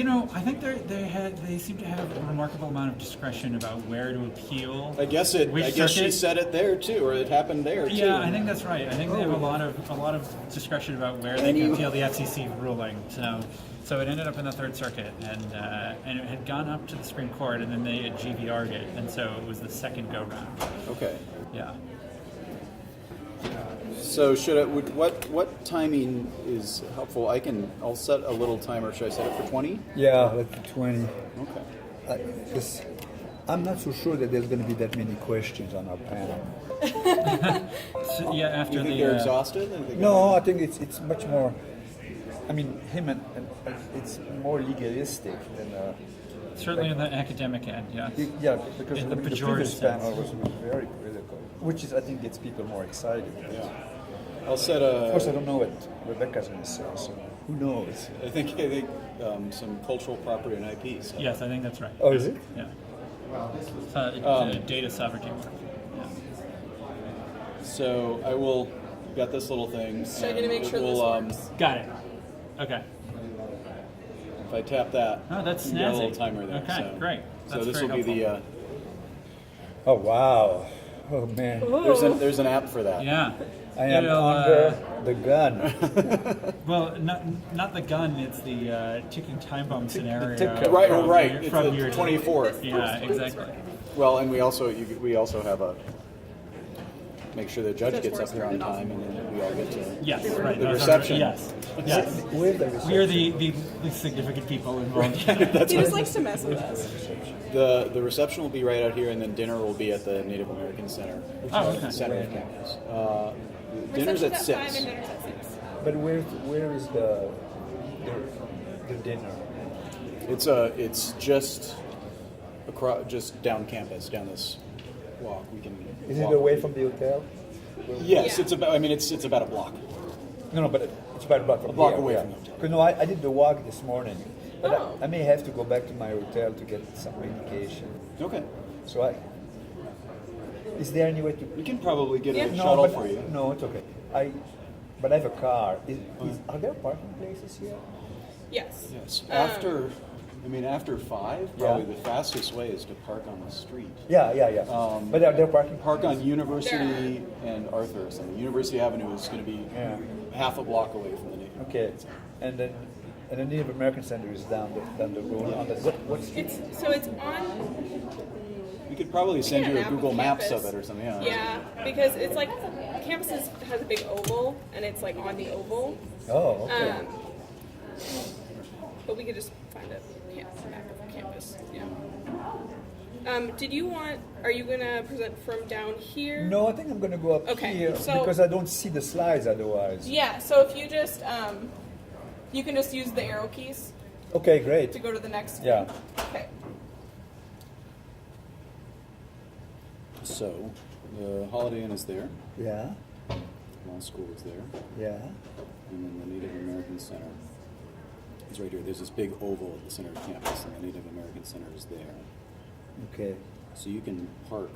I think they seem to have a remarkable amount of discretion about where to appeal. I guess she said it there too, or it happened there too. Yeah, I think that's right. I think they have a lot of discretion about where they can appeal the FCC ruling. So it ended up in the Third Circuit, and it had gone up to the Supreme Court, and then they had GVR'd it, and so it was the second go round. Okay. Yeah. So what timing is helpful? I'll set a little timer. Should I set it for 20? Yeah, let's do 20. Okay. Because I'm not so sure that there's going to be that many questions on our panel. So, yeah, after You think the they're exhausted? No, I think it's much more. I mean, him and it's more legalistic than. certainly on the academic end, yeah. Yeah, because In the the pejorative previous panel sense. was very political, which is I think gets people more excited. Yeah. I'll set Of course, I a. don't know what Rebecca's going to say, so who knows? I think some cultural property and IP stuff. Yes, I think that's right. Oh, is it? Yeah. Data sovereignty work. Yeah. So I will got this little thing. So I'm gonna make sure this works. Got it. Okay. If I tap that, Oh, that's you get a little snazzy. timer there. Okay, so. great. So That's this very will be helpful. Oh wow! Oh man, there's an app for that. Yeah. I am It'll, under the gun. Well, not the gun. It's the ticking time bomb scenario. ticker. Right, from right. your- It's from the your 24th. Yeah, exactly. Well, and we also have a make sure the judge gets up here on time, and then we all get to Yes, right. the those are- reception. Yes. Yes. Where's the We are reception? the least significant people involved. That's He what just likes to mess with us. the reception will be right out here, and then dinner will be at the Native American Center, Oh, okay. center of campus. Dinner's at Reception's 5 6. and dinner's at 6. But where is the dinner? It's just across, just down campus, down this walk. We can. Is it walk. away from the hotel? Yes, Yeah. it's about. I mean, it's about a block. No, but it's about a block away yeah. from the hotel. 'Cause no, I did the walk this morning, but Oh. I may have to go back to my hotel to get some medication. Okay. So is there any way to? We can probably get a Yeah. shuttle but, for you. No, it's okay. But I have a car. Are there parking places here? Yes. Yes. After 5, probably the fastest way is to park on the street. Yeah. But are there parking? Park on University and Arthur or something. University Avenue is going to be half a block away from the Native. Okay, and then the Native American Center is down the road. On the, what's It's on. We could probably send you a map Google of Maps campus. of it or something. Yeah, because it's like campus has a big oval, and it's like on the oval. Oh, okay. But we could just find a map of campus. Yeah. Are you gonna present from down here? No, I think I'm going to go up Okay, here so- because I don't see the slides otherwise. Yeah. So if you just you can just use the arrow keys Okay, great. to go to the next. Yeah. Okay. So, the Holiday Inn is there. Yeah. Law School is there. Yeah. And then the Native American Center is right here. There's this big oval at the center of campus, and the Native American Center is there. Okay. So you can park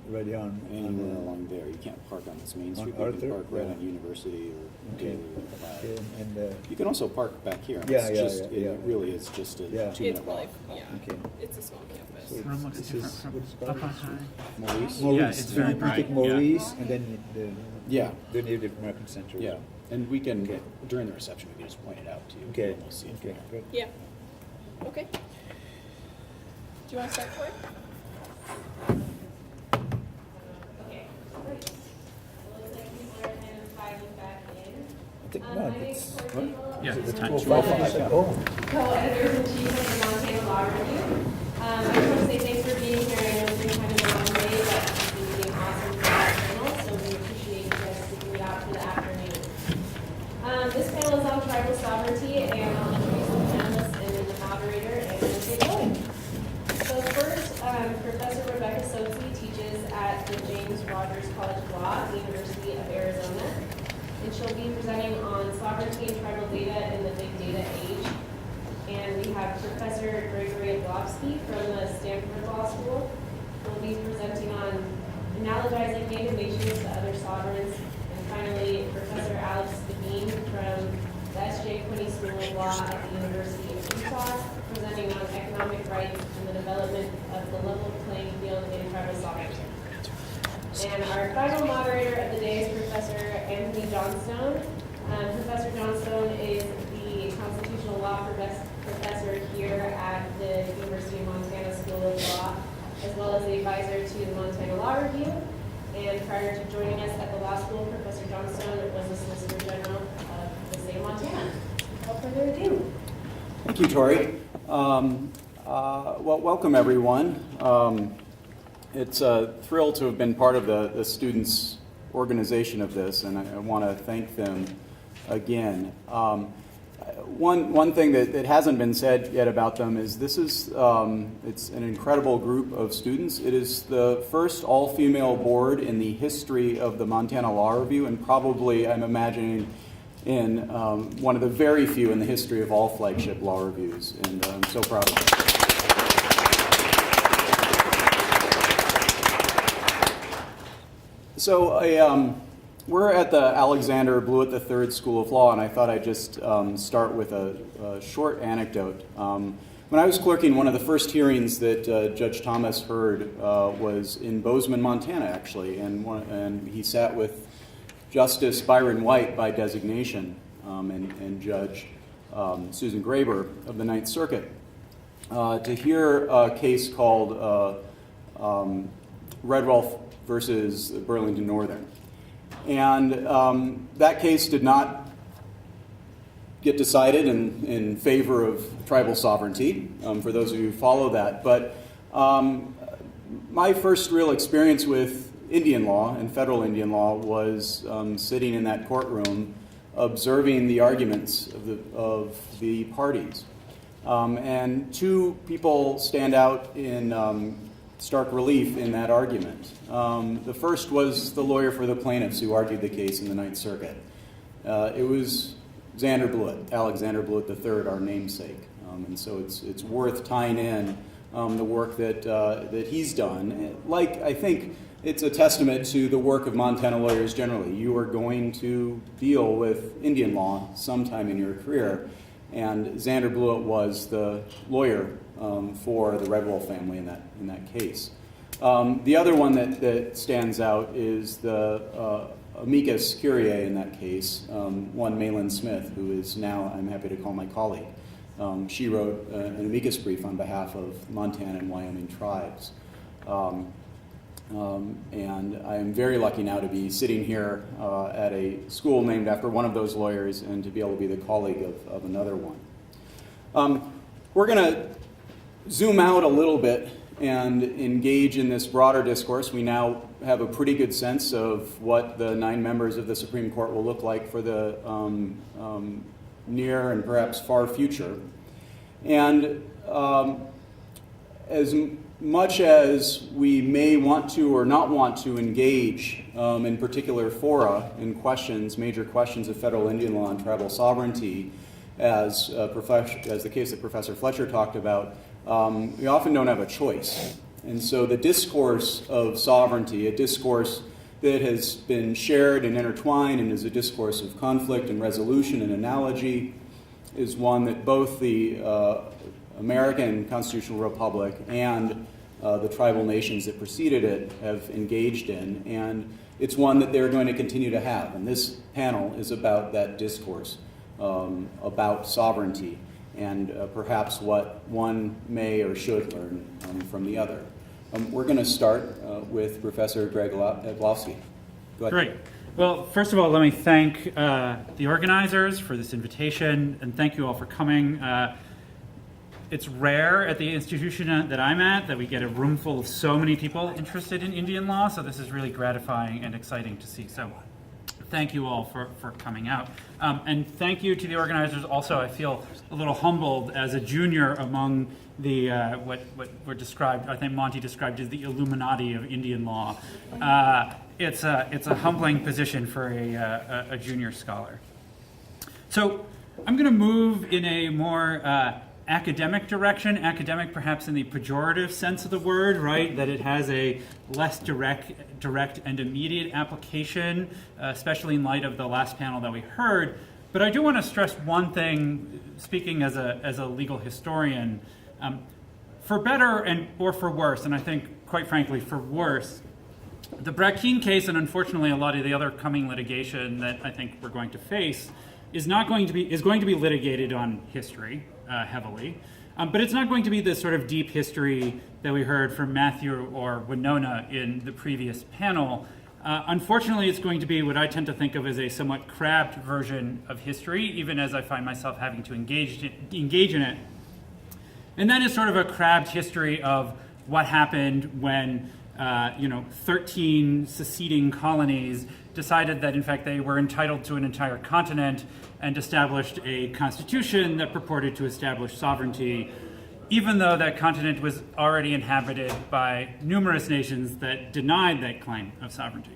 Ready on. anywhere along there. You can't park on this main street. You Arthur? can park right Yeah. on University or Okay. Daly or Clyde. Okay, and You can also park back here. Yeah, It really is just a Yeah. 2-minute It's walk. like Okay. it's a small campus. So Room looks this different is from what it's up called? on high. Maurice? Maurice. Yeah, it's very You bright, take yeah. Maurice and then Yeah. the Native American Center. Yeah. And we can, during the reception, we can just point it out to you. Okay. And we'll see it Okay. from there. Good. Yeah. Okay. Do you want to start for it? I think no, it's Yeah, it's time. 2:05. Oh. Co-editors-in-chief of the Montana Law Review. I just want to say thanks for being here. I know it's been kind of a long day, but it's been being awesome for our panel, so we appreciate you guys sticking it out to the afternoon. This panel is on tribal sovereignty, and I'll introduce the panelists and then the moderator, and we'll get going. So first, Professor Rebecca Sozi teaches at the James Rogers College of Law at the University of Arizona. And she'll be presenting on sovereignty and tribal data in the big data age. And we have Professor Gregory Oblowski from the Stanford Law School. Who'll be presenting on analogizing native nations to other sovereigns. And finally, Professor Alex Devine from the S.J. Quinney School of Law at the University of Utah. as the level playing field in tribal sovereignty. And our final moderator of the day is Professor Anthony Johnstone. Professor Johnstone is the constitutional law professor here at the University of Montana School of Law, as well as the advisor to the Montana Law Review. And prior to joining us at the law school, Professor Johnstone was the Solicitor General of the state of Montana. Without further ado. Thank you, Tori. Well, welcome everyone. It's a thrill to have been part of the students' organization of this, and I want to thank them again. One thing that hasn't been said yet about them is this is it's an incredible group of students. It is the first all-female board in the history of the Montana Law Review, and probably, I'm imagining, in one of the very few in the history of all flagship law reviews, and I'm so proud of it. So we're at the Alexander Blewett III School of Law, and I thought I'd just start with a short anecdote. When I was clerking, one of the first hearings that Judge Thomas heard was in Bozeman, Montana, actually, and he sat with Justice Byron White by designation and Judge Susan Graber of the Ninth Circuit to hear a case called Redwolf versus Burlington Northern. And that case did not get decided in favor of tribal sovereignty, for those of you who follow that. But my first real experience with Indian law and federal Indian law was sitting in that courtroom observing the arguments of the parties. And two people stand out in stark relief in that argument. The first was the lawyer for the plaintiffs who argued the case in the Ninth Circuit. It was Xander Blewett, Alexander Blewett III, our namesake. And so it's worth tying in the work that he's done. Like, I think it's a testament to the work of Montana lawyers generally. You are going to deal with Indian law sometime in your career, and Xander Blewett was the lawyer for the Redwolf family in that case. The other one that stands out is the amicus curiae in that case, one Malin Smith, who is now, I'm happy to call my colleague. She wrote an amicus brief on behalf of Montana and Wyoming tribes. And I am very lucky now to be sitting here at a school named after one of those lawyers and to be able to be the colleague of another one. We're going to zoom out a little bit and engage in this broader discourse. We now have a pretty good sense of what the 9 members of the Supreme Court will look like for the near and perhaps far future. And as much as we may want to or not want to engage in particular fora in questions, major questions of federal Indian law and tribal sovereignty, as the case that Professor Fletcher talked about, we often don't have a choice. And so the discourse of sovereignty, a discourse that has been shared and intertwined and is a discourse of conflict and resolution and analogy, is one that both the American constitutional republic and the tribal nations that preceded it have engaged in, and it's one that they're going to continue to have. And this panel is about that discourse, about sovereignty, and perhaps what one may or should learn from the other. We're going to start with Professor Greg Edlowski. Go ahead. Great. Well, first of all, let me thank the organizers for this invitation, and thank you all for coming. It's rare at the institution that I'm at that we get a room full of so many people interested in Indian law, so this is really gratifying and exciting to see. So thank you all for coming out. And thank you to the organizers also. I feel a little humbled as a junior among the what were described, I think Monty described as the Illuminati of Indian law. It's a humbling position for a junior scholar. So I'm going to move in a more academic direction, academic perhaps in the pejorative sense of the word, right? That it has a less direct and immediate application, especially in light of the last panel that we heard. But I do want to stress one thing, speaking as a legal historian. for better or for worse, and I think, quite frankly, for worse, the Brett Keane case, and unfortunately a lot of the other coming litigation that I think we're going to face, is going to be litigated on history heavily, but it's not going to be the sort of deep history that we heard from Matthew or Winona in the previous panel. Unfortunately, it's going to be what I tend to think of as a somewhat crabbed version of history, even as I find myself having to engage in it. And that is sort of a crabbed history of what happened when 13 seceding colonies decided that in fact they were entitled to an entire continent and established a constitution that purported to establish sovereignty, even though that continent was already inhabited by numerous nations that denied that claim of sovereignty.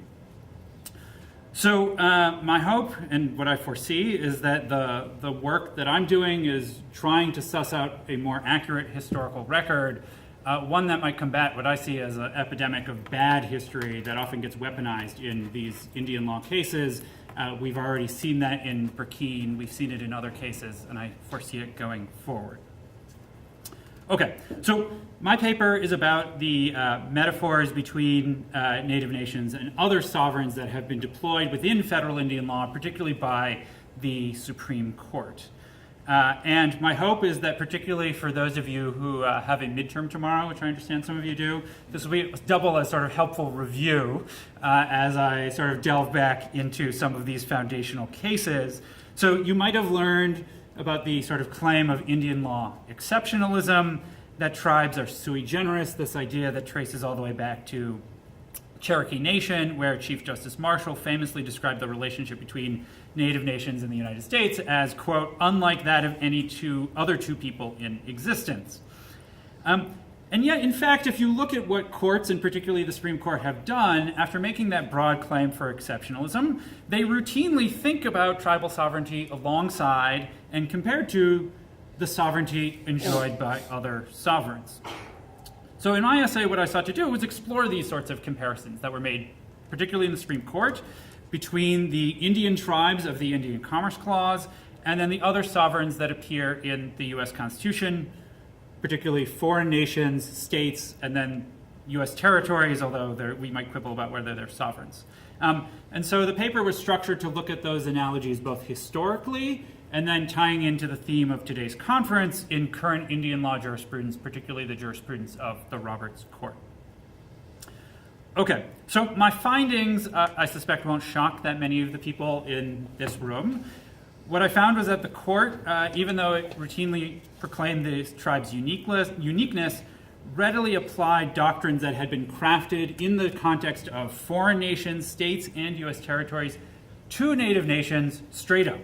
So my hope and what I foresee is that the work that I'm doing is trying to suss out a more accurate historical record, one that might combat what I see as an epidemic of bad history that often gets weaponized in these Indian law cases. We've already seen that in Burkine, we've seen it in other cases, and I foresee it going forward. Okay, so my paper is about the metaphors between Native nations and other sovereigns that have been deployed within federal Indian law, particularly by the Supreme Court. And my hope is that particularly for those of you who have a midterm tomorrow, which I understand some of you do, this will be double as sort of helpful review as I sort of delve back into some of these foundational cases. So you might have learned about the sort of claim of Indian law exceptionalism, that tribes are sui generis, this idea that traces all the way back to Cherokee Nation, where Chief Justice Marshall famously described the relationship between Native nations in the United States as, quote, unlike that of any other two people in existence. And yet, in fact, if you look at what courts, and particularly the Supreme Court, have done after making that broad claim for exceptionalism, they routinely think about tribal sovereignty alongside and compared to the sovereignty enjoyed by other sovereigns. So in my essay, what I sought to do was explore these sorts of comparisons that were made, particularly in the Supreme Court, between the Indian tribes of the Indian Commerce Clause and then the other sovereigns that appear in the U.S. Constitution, particularly foreign nations, states, and then U.S. territories, although we might quibble about whether they're sovereigns. And so the paper was structured to look at those analogies both historically and then tying into the theme of today's conference in current Indian law jurisprudence, particularly the jurisprudence of the Roberts Court. Okay, so my findings, I suspect, won't shock that many of the people in this room. What I found was that the court, even though it routinely proclaimed the tribe's uniqueness, readily applied doctrines that had been crafted in the context of foreign nations, states, and U.S. territories to Native nations straight up.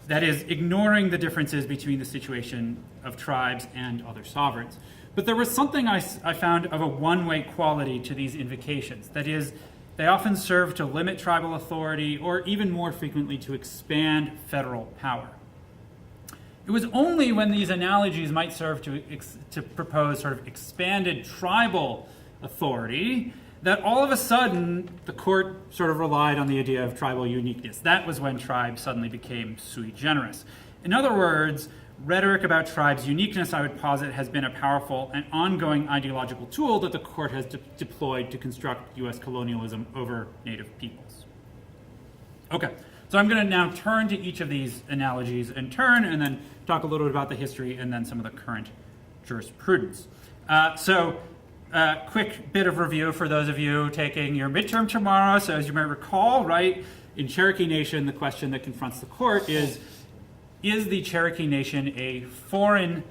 That is, ignoring the differences between the situation of tribes and other sovereigns. But there was something I found of a one-way quality to these invocations. That is, they often serve to limit tribal authority or even more frequently to expand federal power. It was only when these analogies might serve to propose sort of expanded tribal authority that all of a sudden the court sort of relied on the idea of tribal uniqueness. That was when tribes suddenly became sui generis. In other words, rhetoric about tribes' uniqueness, I would posit, has been a powerful and ongoing ideological tool that the court has deployed to construct U.S. colonialism over Native peoples. Okay, so I'm going to now turn to each of these analogies in turn and then talk a little bit about the history and then some of the current jurisprudence. Quick bit of review for those of you taking your midterm tomorrow. So as you might recall, right, in Cherokee Nation, the question that confronts the court is the Cherokee Nation a foreign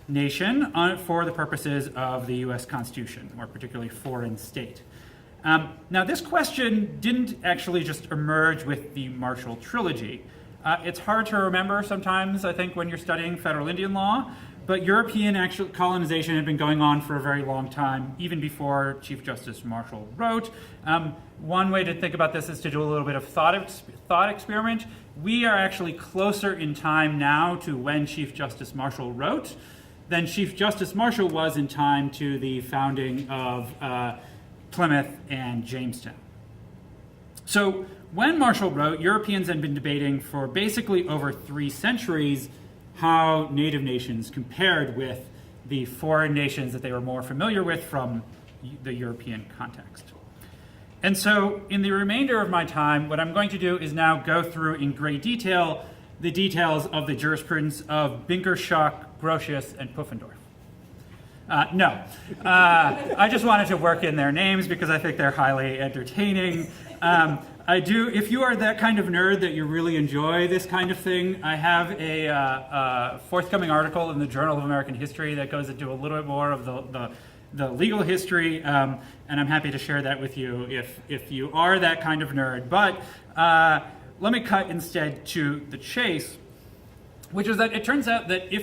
nation for the purposes of the U.S. Constitution, or particularly foreign state? Now, this question didn't actually just emerge with the Marshall Trilogy. It's hard to remember sometimes, I think, when you're studying federal Indian law, but European colonization had been going on for a very long time, even before Chief Justice Marshall wrote. One way to think about this is to do a little bit of thought experiment. We are actually closer in time now to when Chief Justice Marshall wrote than Chief Justice Marshall was in time to the founding of Plymouth and Jamestown. So when Marshall wrote, Europeans had been debating for basically over 3 centuries how Native nations compared with the foreign nations that they were more familiar with from the European context. And so in the remainder of my time, what I'm going to do is now go through in great detail the details of the jurisprudence of Binkerschock, Grotius, and Pufendorf. I just wanted to work in their names because I think they're highly entertaining. If you are that kind of nerd that you really enjoy this kind of thing, I have a forthcoming article in the Journal of American History that goes into a little bit more of the legal history, and I'm happy to share that with you if you are that kind of nerd. But let me cut instead to the chase, which is that it turns out that if